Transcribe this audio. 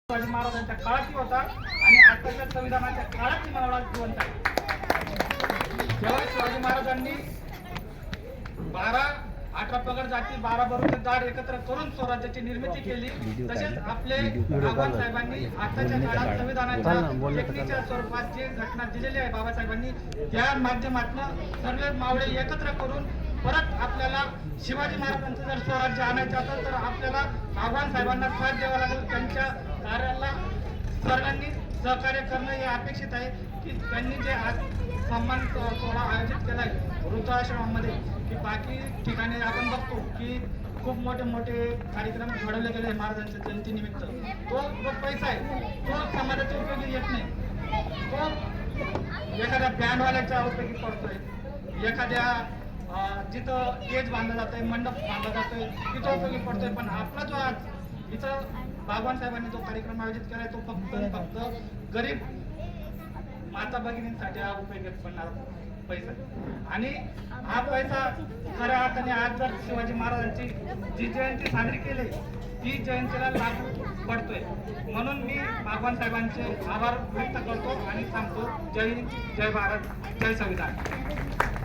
शिवाजी महाराजांच्या काळातही होता आणि आताच्या संविधानाच्या काळातही मला जिवंत आहे. जेव्हा शिवाजी महाराजांनी 18 पगड जाती 12 बरोबर जाड एकत्र करून स्वराज्याची निर्मिती केली, तसेच आपले बाबासाहेबांनी आताच्या काळात संविधानाच्या लेखणीच्या स्वरूपात जी घटना दिलेली आहे बाबासाहेबांनी, त्या माध्यमातून सर्व मावळे एकत्र करून परत आपल्याला शिवाजी महाराजांचं जर स्वराज्य आणायचं असेल तर आपल्याला आव्हान साहेबांना साथ द्यावा लागेल. त्यांच्या कार्याला सर्वांनी सहकार्य करणं हे अपेक्षित आहे की त्यांनी जे आज सन्मान सोहळा आयोजित केला आहे वृद्धाश्रमामध्ये, की बाकी ठिकाणी आपण बघतो की खूप मोठे मोठे कार्यक्रम घडवले गेले महाराजांच्या जयंतीनिमित्त. तो जो पैसा आहे तो समाजाच्या उपयोगी येत नाही, तो एखाद्या बँडवाल्याच्या उपयोगी पडतोय, एखाद्या जिथं स्टेज बांधला जातोय, मंडप बांधला जातोय तिथं उपयोगी पडतोय. पण आपला जो आज इथं बाबासाहेबांनी साहेबांनी जो कार्यक्रम आयोजित केलाय तो फक्त गरीब माता भगिनींसाठी हा उपयोगी पडणारा पैसा, आणि हा पैसा खऱ्या अर्थाने आज जर शिवाजी महाराजांची जी जयंती साजरी केली ती जयंतीला लागू पडतोय. म्हणून मी बाबासाहेबांचे साहेबांचे आभार व्यक्त करतो आणि सांगतो जय हिंद, जय भारत, जय संविधान.